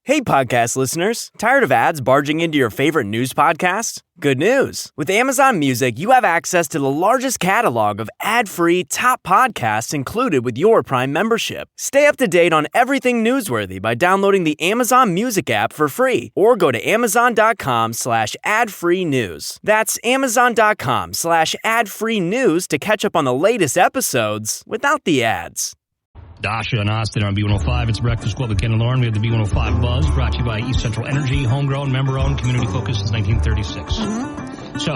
Hey, podcast listeners. Tired of ads barging into your favorite news podcast? Good news. With Amazon Music, you have access to the largest catalog of ad-free top podcasts included with your Prime membership. Stay up to date on everything newsworthy by downloading the Amazon Music app for free or go to amazon.com/ad-free news. That's amazon.com/ad-free news to catch up on the latest episodes without the ads. Dasha and Austin on B105. It's Breakfast Club with Ken and Lauren. We have the B105 Buzz brought to you by East Central Energy, homegrown, member-owned, community-focused since 1936. So,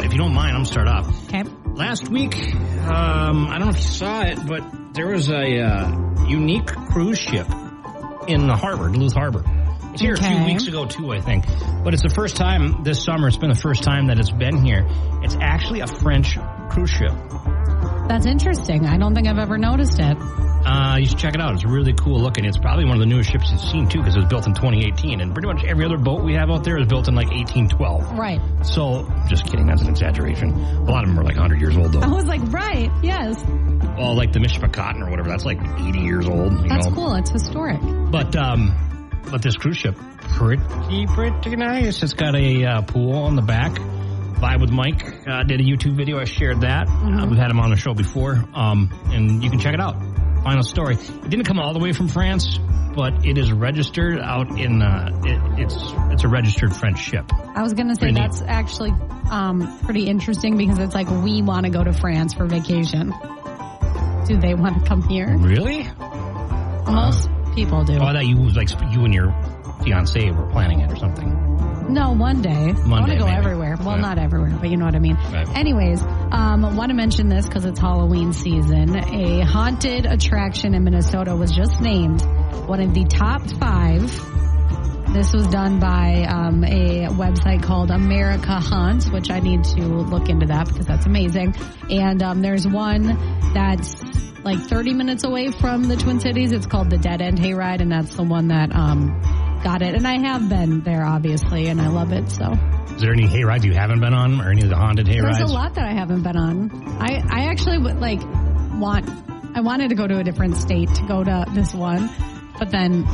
if you don't mind, I'm going to start off. Okay. Last week, I don't know if you saw it, but there was a unique cruise ship in the harbor, Duluth Harbor. It's here a few weeks ago, too, I think. But it's the first time this summer. It's been the first time that it's been here. It's actually a French cruise ship. That's interesting. I don't think I've ever noticed it. You should check it out. It's really cool looking. It's probably one of the newest ships you've seen, too, because it was built in 2018. And pretty much every other boat we have out there is built in, 1812. Right. So, just kidding. That's an exaggeration. A lot of them are, 100 years old, though. I was like, right. Yes. Well, the Mishpa Cotton or whatever, that's, 80 years old. That's cool. It's historic. But this cruise ship, pretty nice. It's got a pool on the back. Vibe with Mike did a YouTube video. I shared that. We've had him on the show before. And you can check it out. Final story. It didn't come all the way from France, but it is registered out in, it's a registered French ship. I was going to say that's actually pretty interesting because it's we want to go to France for vacation. Do they want to come here? Really? Most people do. Oh, I thought you and your fiancé were planning it or something. No, one day. I want to go everywhere. Well, not everywhere, but you know what I mean. Right. Anyways, want to mention this because it's Halloween season. A haunted attraction in Minnesota was just named one of the top 5. This was done by a website called America Haunts, which I need to look into that because that's amazing. And there's one that's 30 minutes away from the Twin Cities. It's called the Dead End Hayride, and that's the one that got it. And I have been there, obviously, and I love it. So, is there any hayrides you haven't been on, or any of the haunted hayrides? There's a lot that I haven't been on. I actually would I wanted to go to a different state to go to this one, but then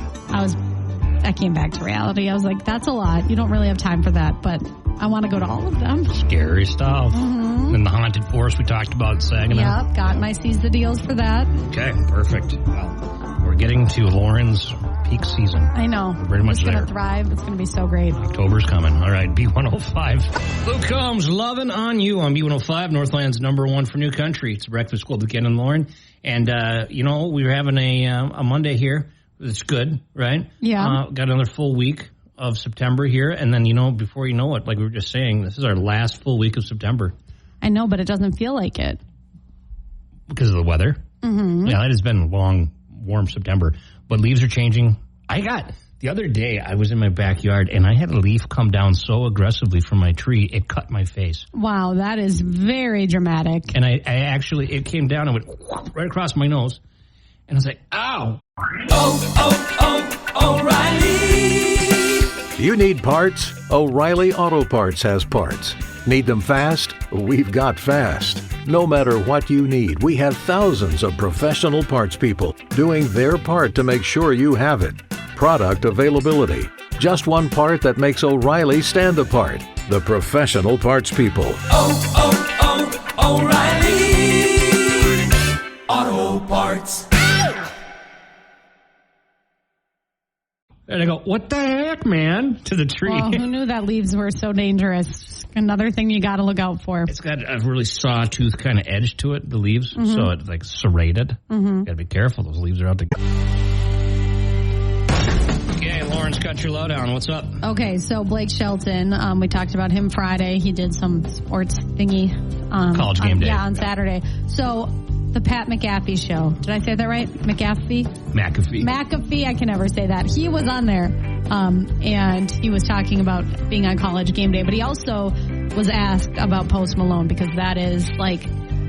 I came back to reality. I was like, that's a lot. You don't really have time for that, but I want to go to all of them. Scary stuff. And the haunted forest we talked about in Saginaw. Yep, got my seize the deals for that. Okay, perfect. Well, we're getting to Lauren's peak season. I know. We're pretty much there. It's going to thrive. It's going to be so great. October's coming. All right, B105. Luke Combs, loving on you on B105, Northland's #1 for new country. It's Breakfast Club with Ken and Lauren. And, we were having a Monday here. It's good, right? Yeah. Got another full week of September here. And then, before you know it, like we were just saying, this is our last full week of September. I know, but it doesn't feel like it. Because of the weather? Mm-hmm. Yeah, it has been a long, warm September. But leaves are changing. The other day, I was in my backyard, and I had a leaf come down so aggressively from my tree, it cut my face. Wow, that is very dramatic. And I actually, it came down and went right across my nose. And I was like, ow. O'Reilly. You need parts? O'Reilly Auto Parts has parts. Need them fast? We've got fast. No matter what you need, we have thousands of professional parts people doing their part to make sure you have it. Product availability. Just one part that makes O'Reilly stand apart. The professional parts people. O'Reilly Auto Parts. And I go, what the heck, man? To the tree. Well, who knew that leaves were so dangerous? Another thing you got to look out for. It's got a really sawtooth kind of edge to it, the leaves. Mm-hmm. So it's serrated. Mm-hmm. Got to be careful. Those leaves are out to... Okay, Lauren's got your lowdown. What's up? Okay, so Blake Shelton, we talked about him Friday. He did some sports thingy. College game day. Yeah, on Saturday. So... The Pat McAfee show. Did I say that right? McAfee, I can never say that. He was on there, and he was talking about being on College Game Day, but he also was asked about Post Malone because that is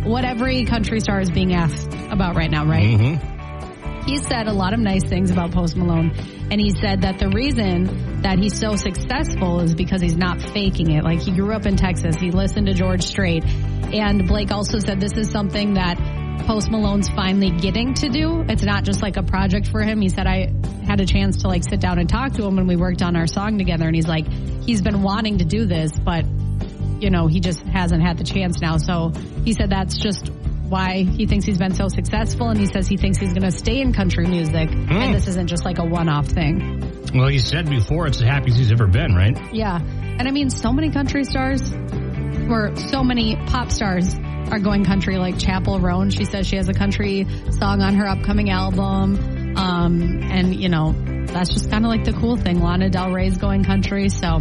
what every country star is being asked about right now, right? Mm-hmm. He said a lot of nice things about Post Malone, and he said that the reason that he's so successful is because he's not faking it. He grew up in Texas. He listened to George Strait, and Blake also said this is something that Post Malone's finally getting to do. It's not just like a project for him. He said, I had a chance to like sit down and talk to him when we worked on our song together. And he's like, he's been wanting to do this, but you know, he just hasn't had the chance now. So he said that's just why he thinks he's been so successful. And he says he thinks he's going to stay in country music. And this isn't just like a one-off thing. Well, he said before it's the happiest he's ever been, right? Yeah. And I mean, so many country stars, or so many pop stars are going country, like Chappell Roan. She says she has a country song on her upcoming album. And, you know, that's just kind of like the cool thing. Lana Del Rey's going country. So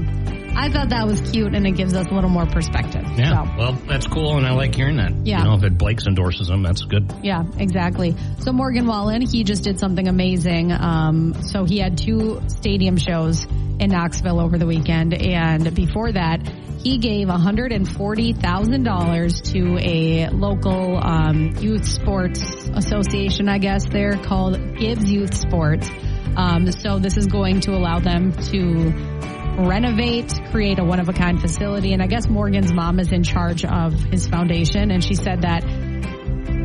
I thought that was cute, and it gives us a little more perspective. Yeah, so. Well, that's cool, and I like hearing that. Yeah. You know, if Blake's endorses him, that's good. Yeah, exactly. So Morgan Wallen, he just did something amazing. So he had 2 stadium shows in Knoxville over the weekend, and before that, he gave $140,000 to a local youth sports association, I guess they're called Gibbs Youth Sports. So this is going to allow them to renovate, create a one-of-a-kind facility. And I guess Morgan's mom is in charge of his foundation. And she said that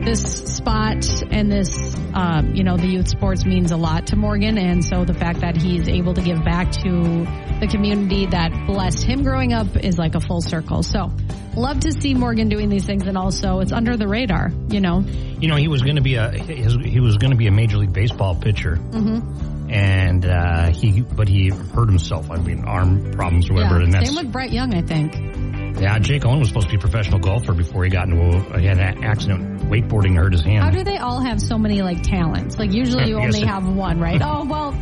this spot and this, the youth sports means a lot to Morgan. And so the fact that he's able to give back to the community that blessed him growing up is like a full circle. So love to see Morgan doing these things. And also it's under the radar, you know. You know, he was going to be a Major League Baseball pitcher. Mm-hmm. And he hurt himself. I mean, arm problems or whatever. Yeah, and that's, same with Brett Young, I think. Yeah, Jake Owen was supposed to be a professional golfer before he got into he had an accident wakeboarding and hurt his hand. How do they all have so many like talents? Like usually you only have one, right? Oh well,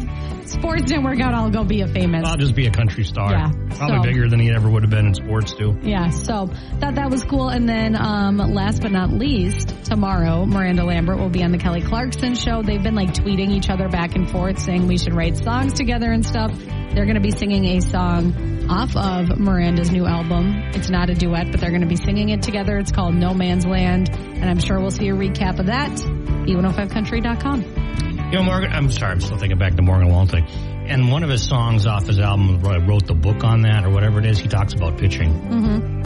sports didn't work out. I'll go be a famous. I'll just be a country star. Yeah, probably bigger than he ever would have been in sports too. Yeah, so thought that was cool. And then last but not least, tomorrow Miranda Lambert will be on the Kelly Clarkson show. They've been like tweeting each other back and forth saying we should write songs together and stuff. They're going to be singing a song off of Miranda's new album. It's not a duet, but they're going to be singing it together. It's called No Man's Land, and I'm sure we'll see a recap of that. B105country.com. You know, Morgan, I'm sorry, I'm still thinking back to Morgan Wallen thing. And one of his songs off his album, where I wrote the book on that or whatever it is, he talks about pitching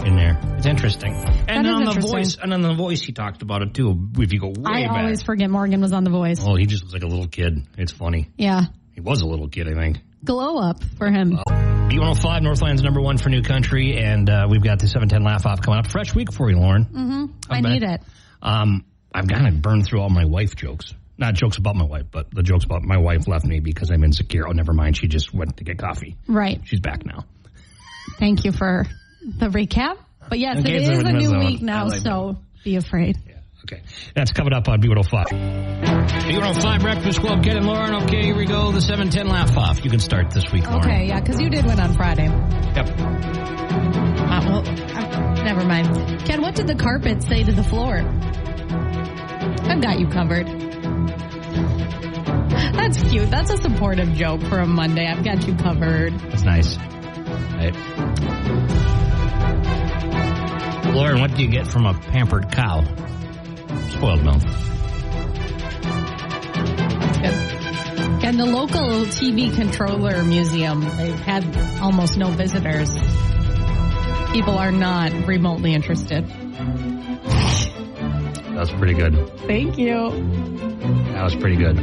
in there. It's interesting. And on The Voice, and on The Voice, he talked about it too. If you go way back. I always forget Morgan was on The Voice. Oh, he just was like a little kid. It's funny. Yeah. He was a little kid, I think. Glow up for him. B105, Northland's number 1 for new country, and we've got the 710 Laugh-Off coming up. Fresh week for you, Lauren. Mm-hmm. I need it. I've got to burn through all my wife jokes. Not jokes about my wife, but the jokes about my wife left me because I'm insecure. Oh, never mind. She just went to get coffee. Right. She's back now. Thank you for the recap. But yes, it is a new week now, so be afraid. Yeah. Okay. That's coming up on B105. B105 Breakfast Club, Ken and Lauren. Okay, here we go. The 710 Laugh-Off. You can start this week, Lauren. Okay, yeah, because you did win on Friday. Yep. Never mind. Ken, what did the carpet say to the floor? I've got you covered. That's cute. That's a supportive joke for a Monday. I've got you covered. That's nice. Right. Lauren, what do you get from a pampered cow? Spoiled milk. That's good. And the local TV controller museum, they've had almost no visitors. People are not remotely interested. That was pretty good. Thank you. That was pretty good. I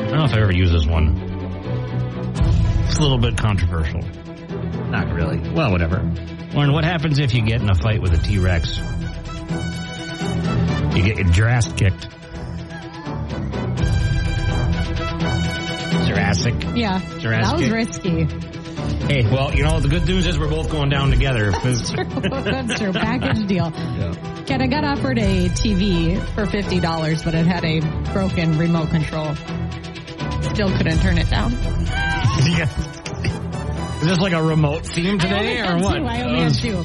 don't know if I ever use this one. It's a little bit controversial. Not really. Well, whatever. Lauren, what happens if you get in a fight with a T-Rex? You get your ass kicked. Jurassic? Yeah. Jurassic. That was risky. Hey, well, you know, the good news is we're both going down together. That's true. That's true. Package deal. Yeah. Ken, I got offered a TV for $50, but it had a broken remote control. Still couldn't turn it down. Yeah. Is this like a remote theme today, or what? I only had 2.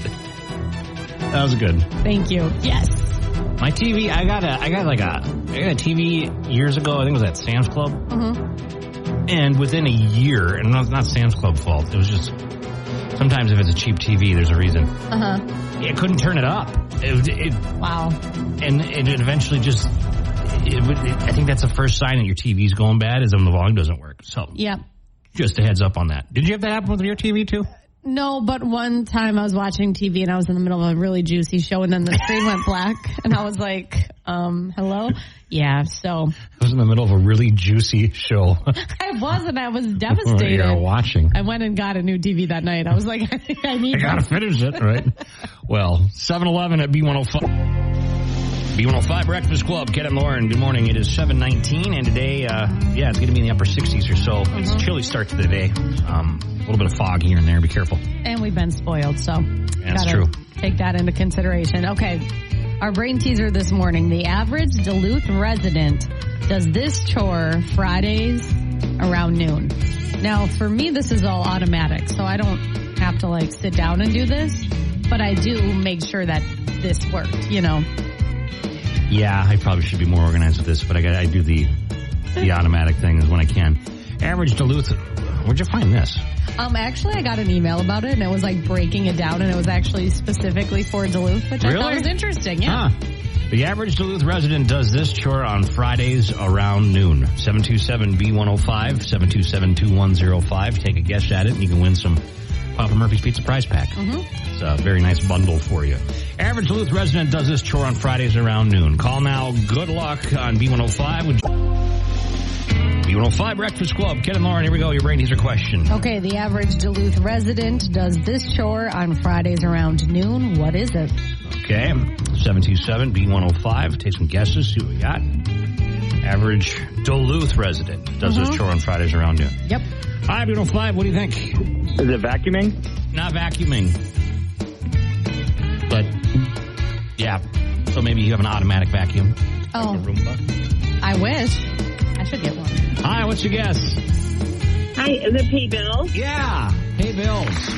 That was good. Thank you. Yes. My TV, I got a TV years ago. I think it was at Sam's Club. Mm-hmm. And within a year, and it's not Sam's Club fault. It was just sometimes if it's a cheap TV, there's a reason. It couldn't turn it up. Wow. And it eventually just. I think that's the first sign that your TV's going bad is when the volume doesn't work. So. Yeah. Just a heads up on that. Did you have that happen with your TV too? No, but one time I was watching TV and I was in the middle of a really juicy show and then the screen went black and I was like, hello? Yeah, so. I was in the middle of a really juicy show. I wasn't. I was devastated. You're watching. I went and got a new TV that night. I was like, I gotta finish it, right? Well, 7-Eleven at B105. B105 Breakfast Club, Ken and Lauren, good morning. It is 7:19, and today, it's going to be in the upper 60s or so. It's a chilly start to the day. A little bit of fog here and there. Be careful. And we've been spoiled, so that's true. Take that into consideration. Okay, our brain teaser this morning. The average Duluth resident does this chore Fridays around noon. Now, for me, this is all automatic, so I don't have to, sit down and do this, but I do make sure that this worked, Yeah, I probably should be more organized with this, but I do the automatic things when I can. Average Duluth, where'd you find this? Actually, I got an email about it, and it was breaking it down, and it was actually specifically for Duluth, which I thought was interesting. Yeah. Huh. The average Duluth resident does this chore on Fridays around noon. 727-B105, 727-2105. Take a guess at it, and you can win some Papa Murphy's Pizza Prize Pack. It's a very nice bundle for you. Average Duluth resident does this chore on Fridays around noon. Call now. Good luck on B105 with B105 Breakfast Club. Ken and Lauren, here we go. Your brain teaser question. Okay, the average Duluth resident does this chore on Fridays around noon. What is it? Okay, 727-B105. Take some guesses. See what we got. Average Duluth resident does this chore on Fridays around noon. Yep. Hi, B105. What do you think? Is it vacuuming? Not vacuuming. But, yeah. So maybe you have an automatic vacuum. Oh. Like a Roomba. I wish. I should get one. Hi, what's your guess? Hi, is it pay bills? Yeah, pay bills.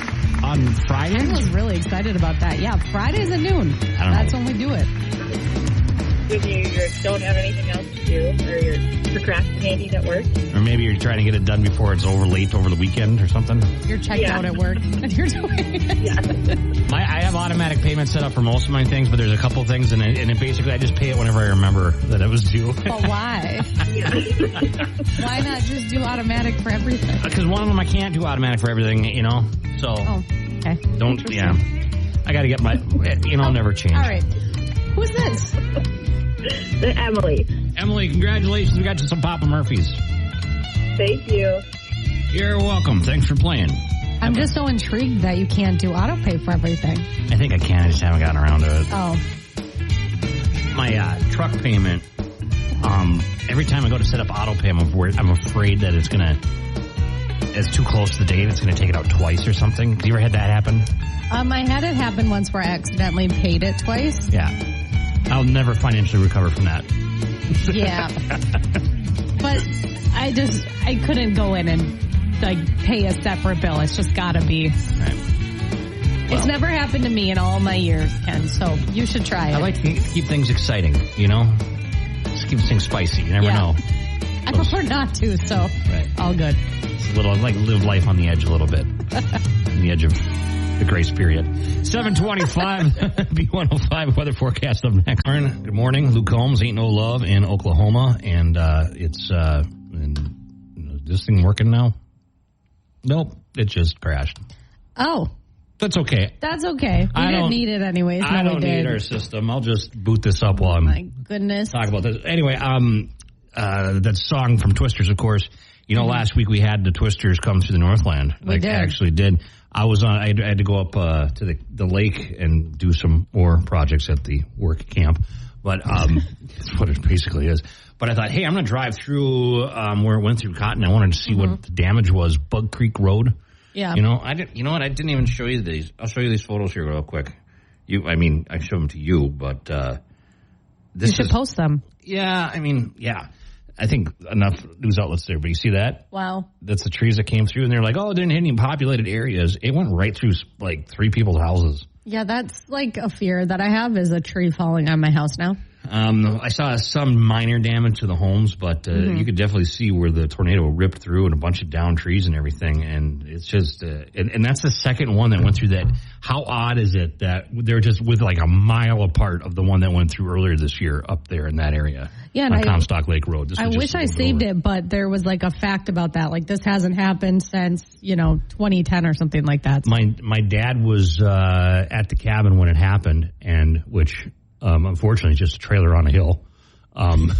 On Fridays? I was really excited about that. Yeah, Fridays at noon. That's when we do it. When you don't have anything else to do, or you're procrastinating at work? Or maybe you're trying to get it done before it's late over the weekend or something? You're checked out at work and you're doing it. Yeah. I have automatic payments set up for most of my things, but there's a couple things, and it basically I just pay it whenever I remember that it was due. But why? Why not just do automatic for everything? Because one of them I can't do automatic for everything, So okay. Don't. Yeah. I got to get my. Never change. All right. Who's this? Emily. Emily, congratulations. We got you some Papa Murphy's. Thank you. You're welcome. Thanks for playing. I'm just so intrigued that you can't do auto pay for everything. I think I can. I just haven't gotten around to it. Oh. My truck payment, every time I go to set up auto pay, I'm afraid that it's too close to the date. It's going to take it out twice or something. Have you ever had that happen? I had it happen once where I accidentally paid it twice. Yeah. I'll never financially recover from that. Yeah. But I couldn't go in and pay a separate bill. It's just gotta be. Right. Well, it's never happened to me in all my years, Ken, so you should try it. I like to keep things exciting, Just keep things spicy. You never know. I prefer not to, so all good. It's a little live life on the edge a little bit. On the edge of the grace period. 7:25 B105 weather forecast up next. Good morning. Luke Combs, Ain't No Love in Oklahoma. And it's this thing working now? Nope. It just crashed. Oh. That's okay. That's okay. We didn't need it anyways. I don't need our system. I'll just boot this up while I'm my goodness. talk about this. Anyway, that song from Twisters, of course. Last week we had the Twisters come to the Northland. We did. Actually did. I had to go up to the lake and do some more projects at the work camp. But that's what it basically is. But I thought, hey, I'm going to drive through where it went through Cotton. I wanted to see what the damage was. Bug Creek Road. Yeah. I didn't. You know what? I didn't even show you these. I'll show you these photos here real quick. I showed them to you, but you should post them. Yeah. Yeah. I think enough news outlets there, but you see that? Wow. That's the trees that came through, and they're like, oh, it didn't hit any populated areas. It went right through, 3 people's houses. Yeah, that's a fear that I have is a tree falling on my house now. I saw some minor damage to the homes, but you could definitely see where the tornado ripped through and a bunch of downed trees and everything. And it's just, and that's the second one that went through that. How odd is it that they're just with like a mile apart of the one that went through earlier this year up there in that area? Yeah, on Comstock Lake Road. I wish I saved it, but there was like a fact about that. Like this hasn't happened since, 2010 or something like that. My dad was at the cabin when it happened, and which unfortunately is just a trailer on a hill.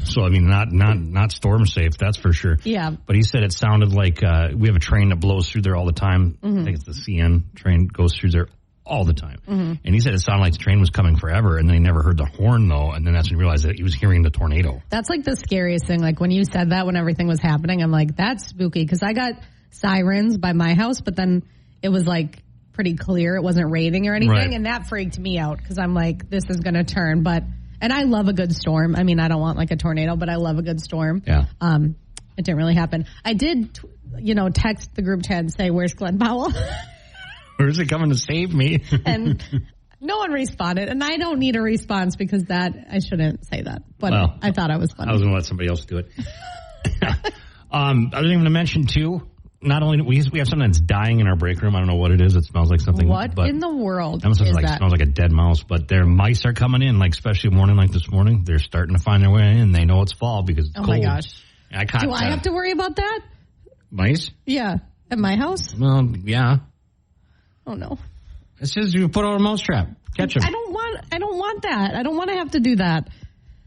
So I mean, not storm safe, that's for sure. Yeah. But he said it sounded like we have a train that blows through there all the time. I think it's the CN train goes through there all the time. And he said it sounded like the train was coming forever, and then he never heard the horn though, and then that's when he realized that he was hearing the tornado. That's like the scariest thing. Like when you said that, when everything was happening, I'm like, that's spooky, because I got sirens by my house, but then it was like pretty clear, it wasn't raining or anything, and that freaked me out because I'm like, this is going to turn. And I love a good storm. I mean, I don't want like a tornado, but I love a good storm. Yeah. It didn't really happen. I did, text the group chat and say, where's Glenn Powell? Where's it coming to save me? And no one responded. And I don't need a response because I shouldn't say that. But I thought I was funny. I was going to let somebody else do it. I was even going to mention, too, not only we have something that's dying in our break room. I don't know what it is. It smells like something. What in the world is that? It smells like a dead mouse. But their mice are coming in, like especially a morning like this morning. They're starting to find their way in. They know it's fall because it's cold. Oh, my gosh. Do I have to worry about that? Mice? Yeah. At my house? Well, yeah. Oh, no. It says you put on a mouse trap. Catch them. I don't want that. I don't want to have to do that.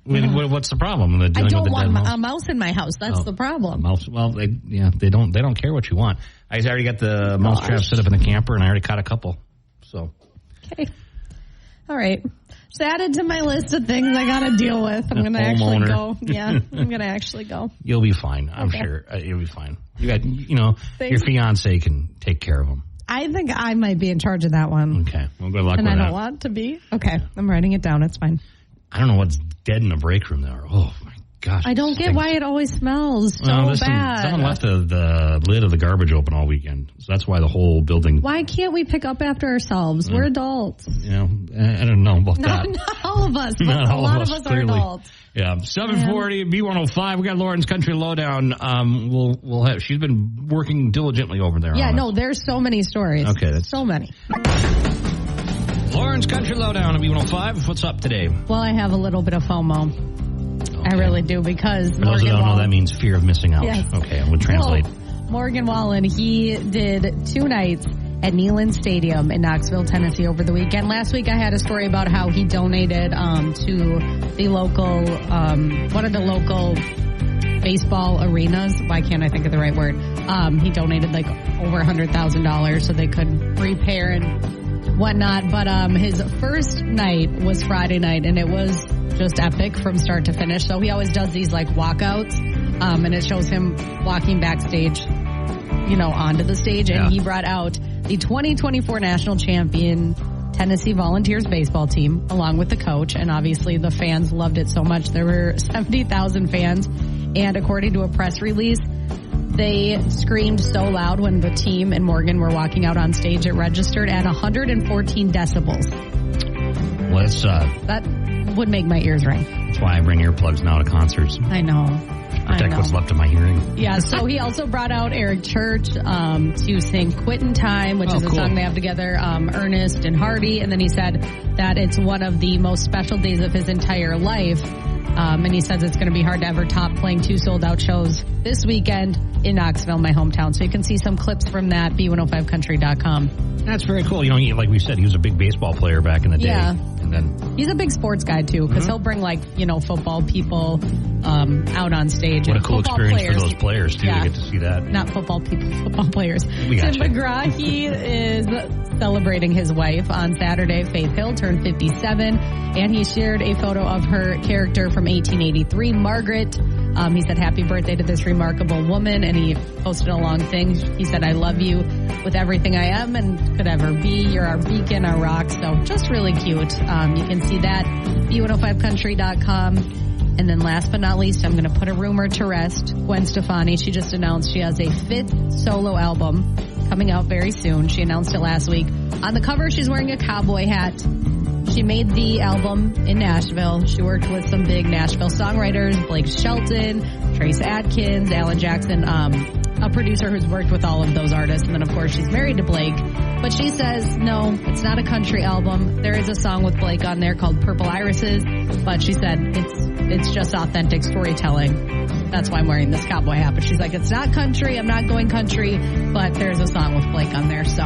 What's the problem? I don't want a mouse in my house. That's the problem. Mouse. Well, they don't care what you want. I already got the mouse trap set up in the camper, and I already caught a couple. So. Okay. All right. It's added to my list of things I got to deal with. I'm going to actually go. Yeah, I'm going to actually go. You'll be fine. I'm sure. You'll be fine. You got, your fiance can take care of them. I think I might be in charge of that one. Okay. Well, good luck with that. And I don't want to be. Okay. I'm writing it down. It's fine. I don't know what's dead in the break room there. Oh, my gosh. I don't get why it always smells so bad. Someone left the lid of the garbage open all weekend. So that's why the whole building. Why can't we pick up after ourselves? We're adults. I don't know about that. Not all of us, but a lot of us are adults. Yeah, 740 B105. We got Lauren's Country Lowdown. We'll have. She's been working diligently over there. Yeah, no, there's so many stories. Okay, that's so many. Lauren's Country Lowdown on B105. What's up today? Well, I have a little bit of FOMO. Okay. I really do, because for those who don't know, that means fear of missing out. Yes. Okay, I would translate. Morgan Wallen, he did 2 nights at Neyland Stadium in Knoxville, Tennessee over the weekend. Last week I had a story about how he donated to the local, one of the local baseball arenas. Why can't I think of the right word? He donated like over $100,000 so they could repair and whatnot. But his first night was Friday night, and it was just epic from start to finish. So he always does these like walkouts, and it shows him walking backstage, onto the stage. And he brought out the 2024 national champion Tennessee Volunteers baseball team, along with the coach. And obviously the fans loved it so much. There were 70,000 fans. And according to a press release, they screamed so loud when the team and Morgan were walking out on stage, it registered at 114 decibels. Well, it's, that would make my ears ring. That's why I bring earplugs now to concerts. I know. Protect what's left of my hearing. Yeah, so he also brought out Eric Church to sing Quittin' Time, which is a song they have together, Ernest and Hardy. And then he said that it's one of the most special days of his entire life. And he says it's going to be hard to ever top playing 2 sold-out shows this weekend in Knoxville, my hometown. So you can see some clips from that, B105country.com. That's very cool. Like we said, he was a big baseball player back in the day. Yeah. And then he's a big sports guy, too, because he'll bring, football people out on stage. What a cool experience for those players, too, to get to see that. Not football people, football players. Tim McGraw, he is celebrating his wife on Saturday. Faith Hill turned 57, and he shared a photo of her character from 1883, Margaret. He said, happy birthday to this remarkable woman, and he posted a long thing. He said, I love you with everything I am and could ever be. You're our beacon, our rock. So just really cute. You can see that, B105country.com. And then last but not least, I'm going to put a rumor to rest. Gwen Stefani, she just announced she has a 5th solo album coming out very soon. She announced it last week. On the cover, she's wearing a cowboy hat. She made the album in Nashville. She worked with some big Nashville songwriters, Blake Shelton, Trace Adkins, Alan Jackson, a producer who's worked with all of those artists. And then, of course, she's married to Blake. But she says, no, it's not a country album. There is a song with Blake on there called Purple Irises. But she said it's just authentic storytelling. That's why I'm wearing this cowboy hat. But she's like, it's not country. I'm not going country. But there's a song with Blake on there. So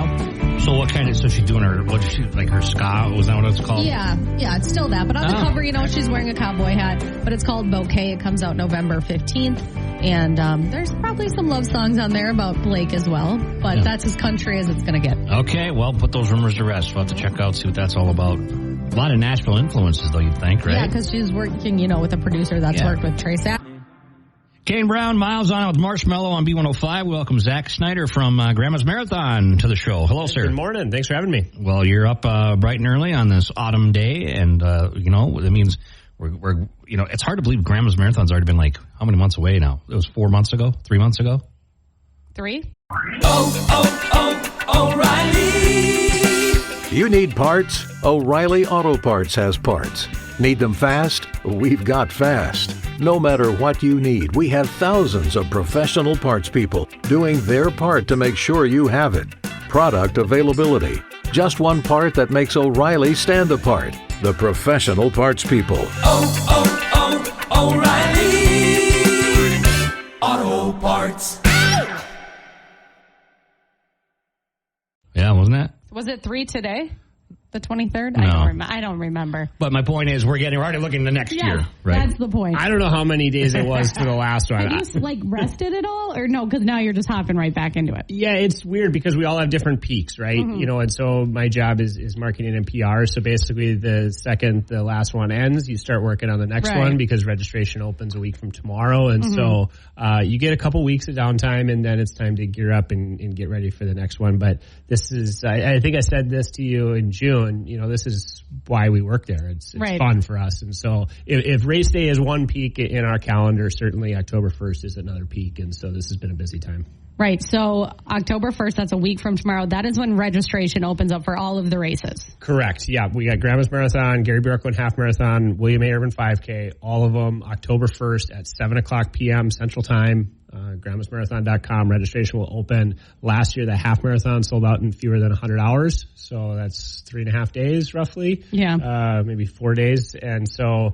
what kind of, so she's doing her, what is she, like her ska? Was that what it's called? Yeah, it's still that. But on the cover, she's wearing a cowboy hat. But it's called Bouquet. It comes out November 15th. And there's probably some love songs on there about Blake as well. But that's as country as it's going to get. Okay, well, put those rumors to rest. We'll have to check out, see what that's all about. A lot of Nashville influences, though, you'd think, right? Yeah, because she's working, with a producer that's worked with Trace Adkins. Kane Brown, Miles on with Marshmallow on B105. Welcome Zach Snyder from Grandma's Marathon to the show. Hello, sir. Good morning. Thanks for having me. Well, you're up bright and early on this autumn day, and, that means we're it's hard to believe Grandma's Marathon's already been like, how many months away now? It was 4 months ago? 3 months ago? 3? O'Reilly. You need parts? O'Reilly Auto Parts has parts. Need them fast? We've got fast. No matter what you need, we have thousands of professional parts people doing their part to make sure you have it. Product availability. Just one part that makes O'Reilly stand apart. The professional parts people. O'Reilly Auto Parts. Yeah, wasn't it? Was it 3 today? The 23rd? No. I don't remember. But my point is, we're already looking the next year, right? That's the point. I don't know how many days it was to the last one. Have you rested at all? Or no, because now you're just hopping right back into it. Yeah, it's weird because we all have different peaks, right? Mm-hmm. And so my job is marketing and PR. So basically the second the last one ends, you start working on the next one because registration opens a week from tomorrow. And so you get a couple weeks of downtime and then it's time to gear up and get ready for the next one. But this is, I think I said this to you in June, this is why we work there. It's fun for us. And so if race day is one peak in our calendar, certainly October 1st is another peak. And so this has been a busy time. Right. So October 1st, that's a week from tomorrow. That is when registration opens up for all of the races. Correct. Yeah. We got Grandma's Marathon, Gary Bjorklund Half Marathon, William A. Irvin 5K, all of them October 1st at 7 o'clock p.m. Central Time. Grandma'sMarathon.com. Registration will open. Last year, the half marathon sold out in fewer than 100 hours. So that's 3.5 days roughly. Yeah. Maybe 4 days. And so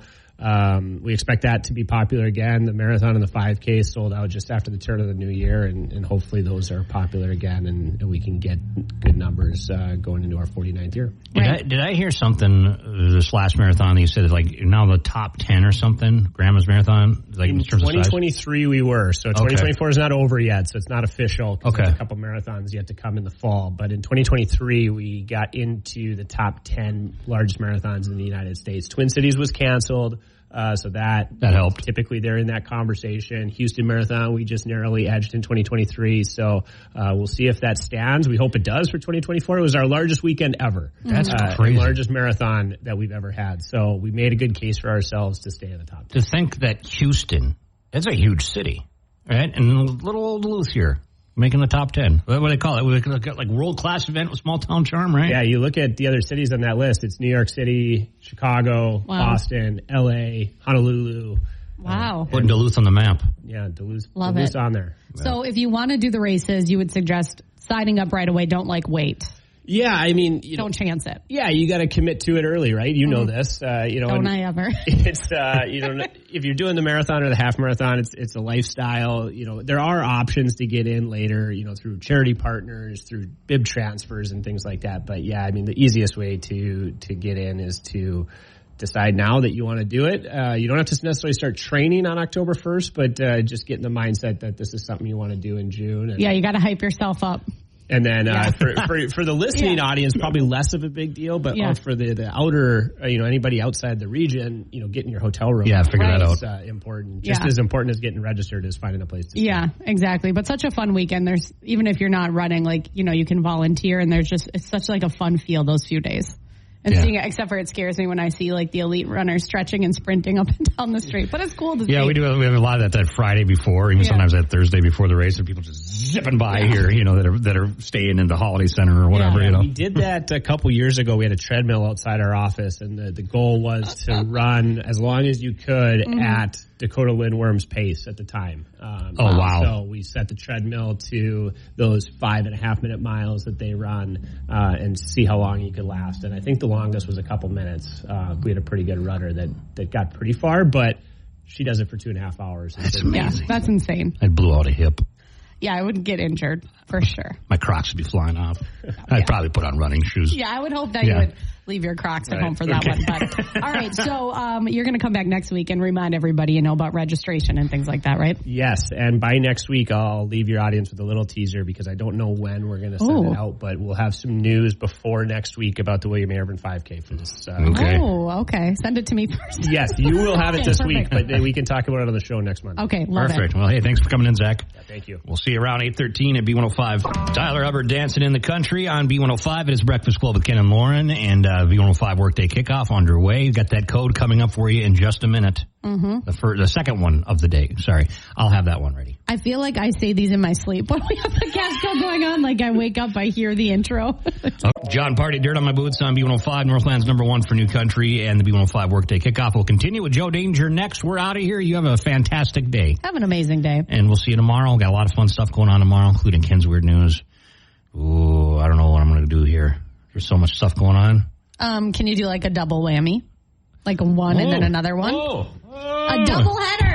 we expect that to be popular again. The marathon and the 5K sold out just after the turn of the new year, and hopefully those are popular again, and we can get good numbers going into our 49th year. Did I hear something this last marathon that you said now the top 10 or something, Grandma's Marathon? In 2023 we were. So 2024 is not over yet, so it's not official. There's a couple marathons yet to come in the fall. But in 2023 we got into the top 10 largest marathons in the United States. Twin Cities was canceled. So that helped. Typically they're in that conversation. Houston Marathon, we just narrowly edged in 2023. So we'll see if that stands. We hope it does for 2024. It was our largest weekend ever. That's crazy. The largest marathon that we've ever had. So we made a good case for ourselves to stay in the top 10. To think that Houston, that's a huge city, right? And little old Duluth here. Making the top 10. What do they call it? We got like world-class event with small-town charm, right? Yeah, you look at the other cities on that list. It's New York City, Chicago, Boston, L.A., Honolulu. Wow. Putting Duluth on the map. Yeah, Duluth's it. on there. So if you want to do the races, you would suggest signing up right away. Don't wait. Yeah, I mean, don't chance it. Yeah, you got to commit to it early, right? You know this. Don't I ever? It's if you're doing the marathon or the half marathon, it's a lifestyle. There are options to get in later. Through charity partners, through bib transfers and things like that. But yeah, I mean, the easiest way to get in is to decide now that you want to do it. You don't have to necessarily start training on October 1st, but just get in the mindset that this is something you want to do in June. Yeah, you got to hype yourself up. And then for the listening audience, probably less of a big deal. But for the outer, anybody outside the region, getting your hotel room. Yeah, figure that out. Is important. Just as important as getting registered is finding a place to stay. Yeah, exactly. But such a fun weekend. There's even if you're not running, you can volunteer, and it's such like a fun feel those few days. And seeing it, except for it scares me when I see like the elite runners stretching and sprinting up and down the street. But it's cool to see. Yeah, we do. We have a lot of that Friday before, even sometimes that Thursday before the race, and people just zipping by here, that are staying in the Holiday Center or whatever. We did that a couple years ago. We had a treadmill outside our office, and the goal was to run as long as you could at Dakota Lindworm's pace at the time. Wow. So we set the treadmill to those 5.5 minute miles that they run and see how long you could last. And I think the longest was a couple minutes. We had a pretty good runner that got pretty far, but she does it for 2.5 hours. That's amazing. Yeah, that's insane. I blew out a hip. Yeah, I would get injured for sure. My Crocs would be flying off. I'd probably put on running shoes. Yeah, I would hope that you would leave your Crocs at home for that one. But, all right, so you're going to come back next week and remind everybody, about registration and things like that, right? Yes, and by next week, I'll leave your audience with a little teaser because I don't know when we're going to send it out, but we'll have some news before next week about the William Airborne 5K for this. Oh, okay. Send it to me first. Yes, you will have it this week, but we can talk about it on the show next month. Okay, love Perfect. Well, hey, thanks for coming in, Zach. Yeah, thank you. We'll see you around 8:13 at B105. Tyler Hubbard dancing in the country on B105. It is Breakfast Club with Ken and Lauren, and B105 Workday Kickoff underway. You've got that code coming up for you in just a minute. The second one of the day. Sorry. I'll have that one ready. I feel like I say these in my sleep when we have the Catskill going on. Like I wake up, I hear the intro. John Party, Dirt on My Boots on B105, Northland's #1 for New Country, and the B105 Workday Kickoff will continue with Joe Danger next. We're out of here. You have a fantastic day. Have an amazing day. And we'll see you tomorrow. Got a lot of fun stuff going on tomorrow, including Ken's Weird News. Ooh, I don't know what I'm going to do here. There's so much stuff going on. Can you do like a double whammy? Like one and then another one? Oh. A double header.